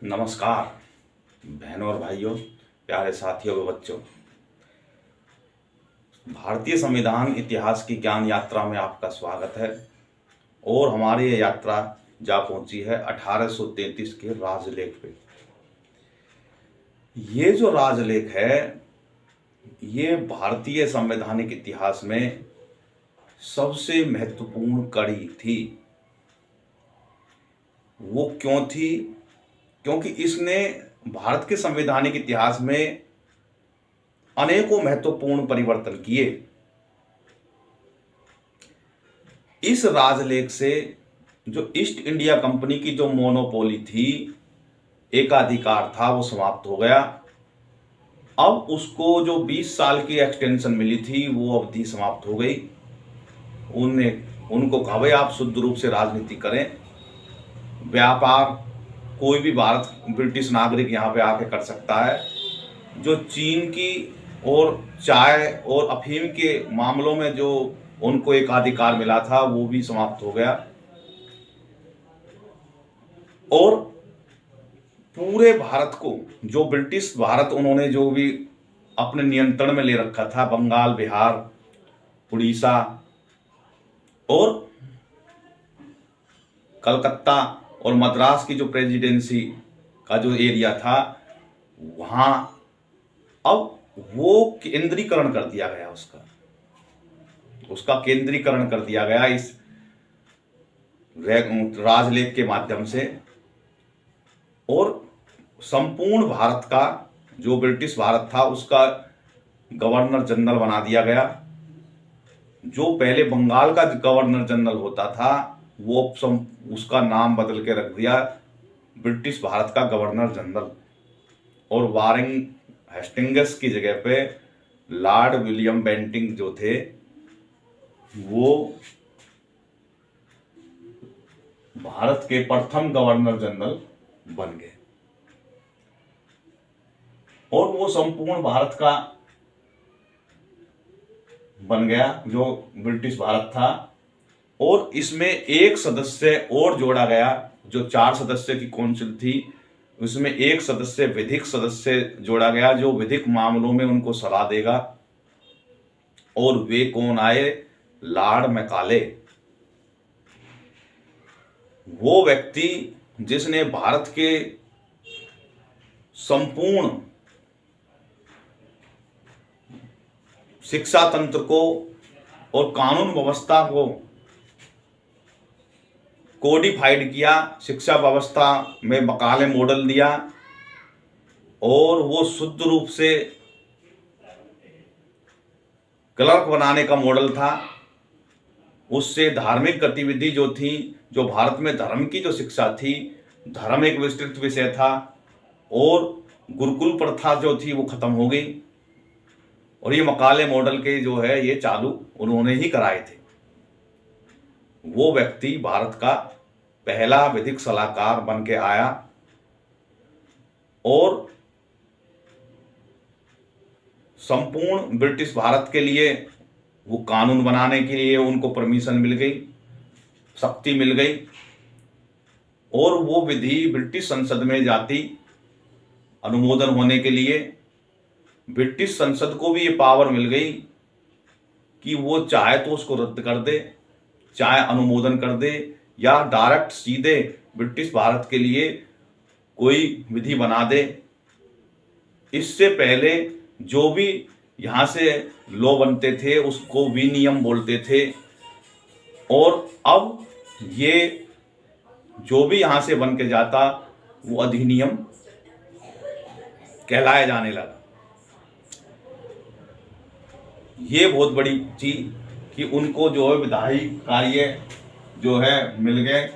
नमस्कार बहनों और भाइयों, प्यारे साथियों व बच्चों। भारतीय संविधान इतिहास की ज्ञान यात्रा में आपका स्वागत है। और हमारी ये यात्रा जा पहुंची है 1833 के राजलेख पे। ये जो राजलेख है, ये भारतीय संवैधानिक इतिहास में सबसे महत्वपूर्ण कड़ी थी। वो क्यों थी? क्योंकि इसने भारत के संवैधानिक इतिहास में अनेकों महत्वपूर्ण परिवर्तन किए। इस राजलेख से जो ईस्ट इंडिया कंपनी की जो मोनोपोली थी, एकाधिकार था, वो समाप्त हो गया। अब उसको जो 20 साल की एक्सटेंशन मिली थी, वो अवधि समाप्त हो गई। उनको कहा भाई आप शुद्ध रूप से राजनीति करें, व्यापार कोई भी ब्रिटिश नागरिक यहाँ पे आके कर सकता है। जो चीन की और चाय और अफीम के मामलों में जो उनको एक अधिकार मिला था, वो भी समाप्त हो गया। और पूरे भारत को, जो ब्रिटिश भारत उन्होंने जो भी अपने नियंत्रण में ले रखा था, बंगाल, बिहार, उड़ीसा और कलकत्ता और मद्रास की जो प्रेसिडेंसी का जो एरिया था, वहां अब वो केंद्रीकरण कर दिया गया। उसका केंद्रीकरण कर दिया गया इस राजलेख के माध्यम से। और संपूर्ण भारत का जो ब्रिटिश भारत था, उसका गवर्नर जनरल बना दिया गया। जो पहले बंगाल का गवर्नर जनरल होता था, वो उसका नाम बदल के रख दिया ब्रिटिश भारत का गवर्नर जनरल। और वारेन हेस्टिंग्स की जगह पे लॉर्ड विलियम बेंटिंग जो थे, वो भारत के प्रथम गवर्नर जनरल बन गए। और वो संपूर्ण भारत का बन गया जो ब्रिटिश भारत था। और इसमें एक सदस्य और जोड़ा गया। जो 4 सदस्य की काउंसिल थी, उसमें एक सदस्य, विधिक सदस्य जोड़ा गया, जो विधिक मामलों में उनको सलाह देगा। और वे कौन आए? Lord Macaulay. वो व्यक्ति जिसने भारत के संपूर्ण शिक्षा तंत्र को और कानून व्यवस्था को कोडिफाइड किया, शिक्षा व्यवस्था में मैकाले मॉडल दिया। और वो शुद्ध रूप से क्लर्क बनाने का मॉडल था। उससे धार्मिक गतिविधि जो थी, जो भारत में धर्म की जो शिक्षा थी, धर्म एक विस्तृत विषय था। और गुरुकुल प्रथा जो थी वो खत्म हो गई। और ये मैकाले मॉडल के जो है ये चालू उन्होंने ही कराए थे। वो व्यक्ति भारत का पहला विधिक सलाहकार बन के आया। और संपूर्ण ब्रिटिश भारत के लिए वो कानून बनाने के लिए उनको परमिशन मिल गई, शक्ति मिल गई। और वो विधि ब्रिटिश संसद में जाती अनुमोदन होने के लिए। ब्रिटिश संसद को भी ये पावर मिल गई कि वो चाहे तो उसको रद्द कर दे, चाहे अनुमोदन कर दे, या डायरेक्ट सीधे ब्रिटिश भारत के लिए कोई विधि बना दे। इससे पहले जो भी यहाँ से लॉ बनते थे उसको विनियम बोलते थे। और अब ये जो भी यहाँ से बन के जाता वो अधिनियम कहलाया जाने लगा। ये बहुत बड़ी चीज कि उनको जो है विधायी कार्य जो है मिल गए।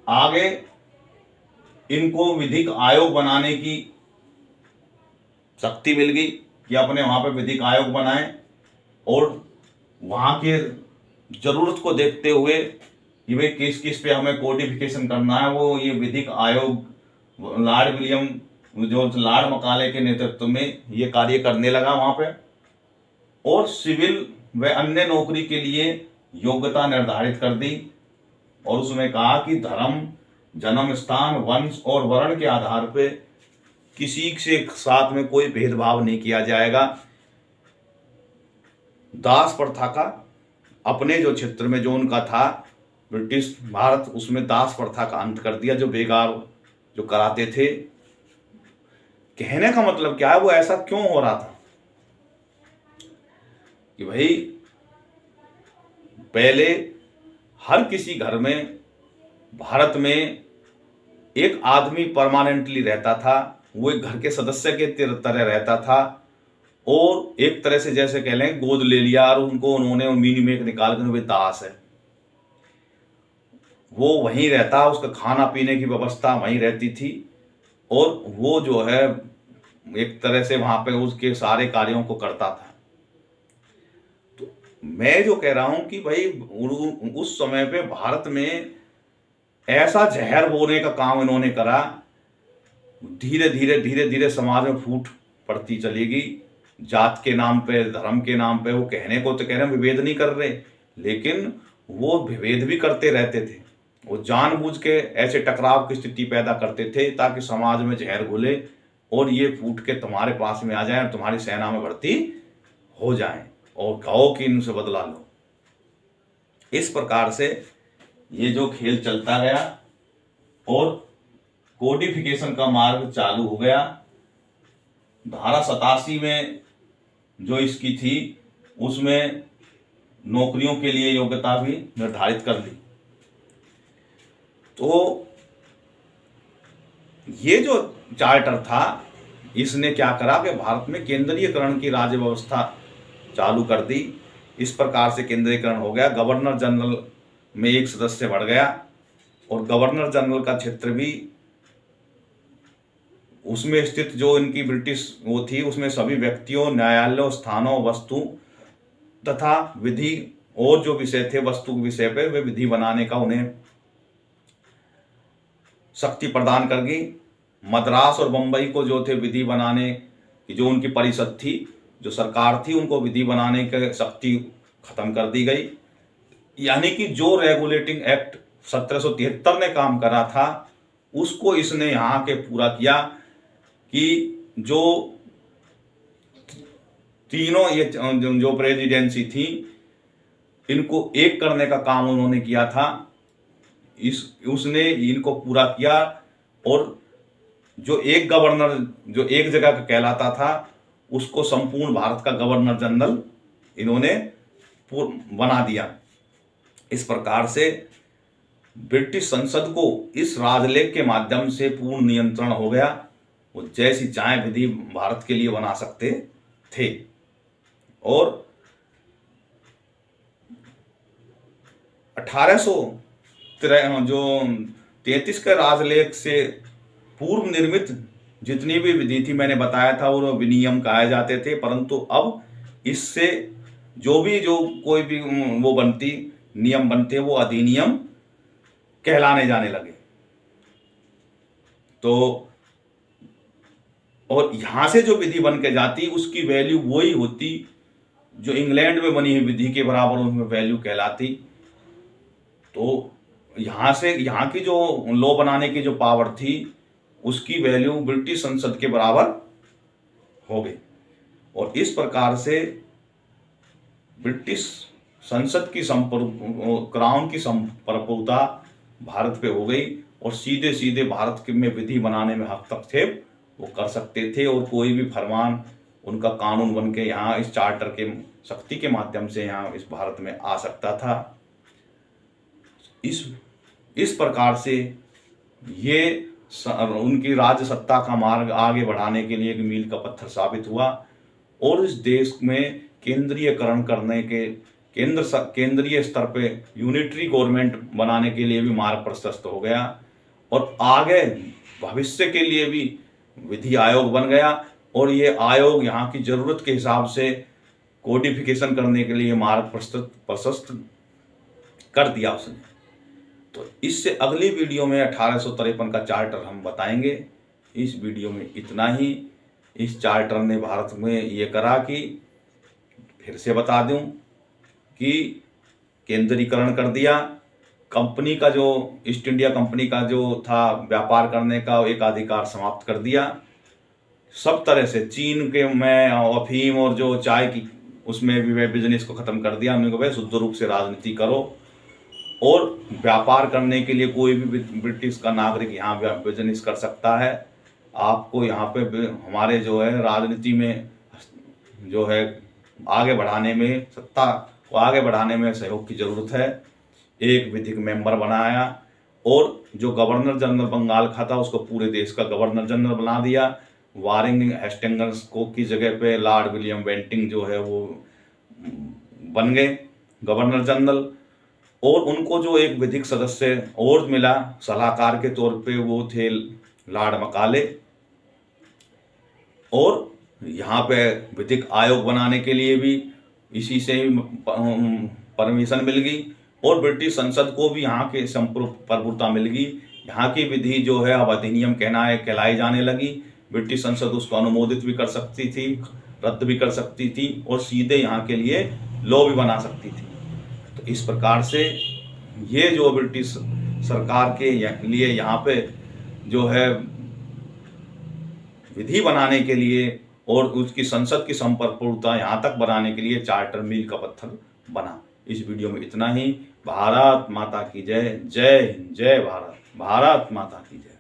आगे इनको विधिक आयोग बनाने की शक्ति मिल गई कि अपने वहां पे विधिक आयोग बनाएं। और वहां के जरूरत को देखते हुए कि भाई किस किस पे हमें कोडिफिकेशन करना है, वो ये विधिक आयोग लॉर्ड विलियम, जो लॉर्ड मैकाले के नेतृत्व में ये कार्य करने लगा वहां पे। और सिविल व अन्य नौकरी के लिए योग्यता निर्धारित कर दी। और उसमें कहा कि धर्म जन्म स्थान, वंश और वर्ण के आधार पे किसी से साथ में कोई भेदभाव नहीं किया जाएगा। दास प्रथा का अपने जो क्षेत्र में जो उनका था ब्रिटिश भारत, उसमें दास प्रथा का अंत कर दिया, जो बेगार जो कराते थे। कहने का मतलब क्या है, वो ऐसा क्यों हो रहा था कि भाई पहले हर किसी घर में भारत में एक आदमी परमानेंटली रहता था, वो एक घर के सदस्य के तरह रहता था, और एक तरह से जैसे कह लें गोद ले लिया और उनको उन्होंने मिनी में निकाल कर वे दास है, वो वहीं रहता, उसका खाना पीने की व्यवस्था वहीं रहती थी, और वो जो है एक तरह से वहां पे उसके सारे कार्यों को करता था। तो मैं जो कह रहा हूं कि भाई उस समय पे भारत में ऐसा जहर बोने का काम इन्होंने करा, धीरे धीरे धीरे धीरे समाज में फूट पड़ती चली गई। जात के नाम पे, धर्म के नाम पे, वो कहने को तो कह रहे हैं विभेद नहीं कर रहे, लेकिन वो विभेद भी करते रहते थे। वो जानबूझ के ऐसे टकराव की स्थिति पैदा करते थे ताकि समाज में जहर घुले और ये फूट के तुम्हारे पास में आ जाए और तुम्हारी सेना में भर्ती हो जाए और कहो कि इनसे बदला लो। इस प्रकार से ये जो खेल चलता गया और कोडिफिकेशन का मार्ग चालू हो गया। धारा 87 में जो इसकी थी उसमें नौकरियों के लिए योग्यता भी निर्धारित कर दी। तो ये जो चार्टर था इसने क्या करा कि भारत में केंद्रीयकरण की राज्य व्यवस्था चालू कर दी। इस प्रकार से केंद्रीयकरण हो गया। गवर्नर जनरल में एक सदस्य बढ़ गया और गवर्नर जनरल का क्षेत्र भी उसमें स्थित जो इनकी ब्रिटिश वो थी उसमें सभी व्यक्तियों, न्यायालयों, स्थानों, वस्तु तथा विधि और जो विषय थे वस्तु के विषय पे वे विधि बनाने का उन्हें शक्ति प्रदान कर गई। मद्रास और बंबई को जो थे विधि बनाने की जो उनकी परिषद थी, जो सरकार थी, उनको विधि बनाने की शक्ति खत्म कर दी गई। यानी कि जो रेगुलेटिंग एक्ट 1773 ने काम करा था उसको इसने यहाँ के पूरा किया कि जो तीनों ये जो प्रेसिडेंसी थी इनको एक करने का काम उन्होंने किया था। उसने इनको पूरा किया और जो एक गवर्नर जो एक जगह का कहलाता था उसको संपूर्ण भारत का गवर्नर जनरल इन्होंने बना दिया। इस प्रकार से ब्रिटिश संसद को इस राजलेख के माध्यम से पूर्ण नियंत्रण हो गया। वो जैसी चाहे विधि भारत के लिए बना सकते थे और 1833 के राजलेख से पूर्व निर्मित जितनी भी विधि थी मैंने बताया था वो विनियम कहे जाते थे, परंतु अब इससे जो कोई भी वो बनती नियम बनते वो अधिनियम कहलाने जाने लगे। तो और यहां से जो विधि बन के जाती उसकी वैल्यू वही होती जो इंग्लैंड में बनी हुई विधि के बराबर उसमें वैल्यू कहलाती। तो यहाँ से यहाँ की जो लॉ बनाने की जो पावर थी उसकी वैल्यू ब्रिटिश संसद के बराबर हो गई और इस प्रकार से ब्रिटिश संसद की क्राउन की संप्रभुता भारत पे हो गई और सीधे सीधे भारत में विधि बनाने में हस्तक्षेप वो कर सकते थे और कोई भी फरमान उनका कानून बन के यहाँ इस चार्टर के शक्ति के माध्यम से यहाँ इस भारत में आ सकता था। इस प्रकार से ये उनकी राज्य सत्ता का मार्ग आगे बढ़ाने के लिए एक मील का पत्थर साबित हुआ और इस देश में केंद्रीयकरण करने के केंद्रीय स्तर पे यूनिटरी गवर्नमेंट बनाने के लिए भी मार्ग प्रशस्त हो गया और आगे भविष्य के लिए भी विधि आयोग बन गया और ये आयोग यहाँ की जरूरत के हिसाब से कोडिफिकेशन करने के लिए मार्ग प्रशस्त कर दिया उसने। तो इससे अगली वीडियो में 1853 का चार्टर हम बताएंगे। इस वीडियो में इतना ही। इस चार्टर ने भारत में ये करा कि फिर से बता दूं कि केंद्रीकरण कर दिया, कंपनी का जो ईस्ट इंडिया कंपनी का जो था व्यापार करने का एक अधिकार समाप्त कर दिया। सब तरह से चीन के में अफीम और जो चाय की उसमें भी वह बिजनेस को ख़त्म कर दिया। उन्होंने कहा शुद्ध रूप से राजनीति करो और व्यापार करने के लिए कोई भी ब्रिटिश का नागरिक यहाँ बिजनेस कर सकता है। आपको यहाँ पे हमारे जो है राजनीति में जो है आगे बढ़ाने में, सत्ता को आगे बढ़ाने में सहयोग की ज़रूरत है। एक विधिक मेंबर बनाया और जो गवर्नर जनरल बंगाल का था उसको पूरे देश का गवर्नर जनरल बना दिया। वारिंग हेस्टिंग्स को की जगह पे लॉर्ड विलियम बेंटिंग जो है वो बन गए गवर्नर जनरल। और उनको जो एक विधिक सदस्य और मिला सलाहकार के तौर पे वो थे लॉर्ड मकाले। और यहाँ पे विधिक आयोग बनाने के लिए भी इसी से ही परमिशन मिल गई और ब्रिटिश संसद को भी यहाँ के संप्रभुता मिल गई। यहाँ की विधि जो है अब अधिनियम कहलाई जाने लगी। ब्रिटिश संसद उसको अनुमोदित भी कर सकती थी, रद्द भी कर सकती थी और सीधे यहाँ के लिए लॉ भी बना सकती थी। तो इस प्रकार से ये जो ब्रिटिश सरकार के लिए यहाँ पे जो है विधि बनाने के लिए और उसकी संसद की संप्रभुता यहाँ तक बनाने के लिए चार्टर मील का पत्थर बना। इस वीडियो में इतना ही। भारत माता की जय। जय हिंद, जय भारत, भारत माता की जय।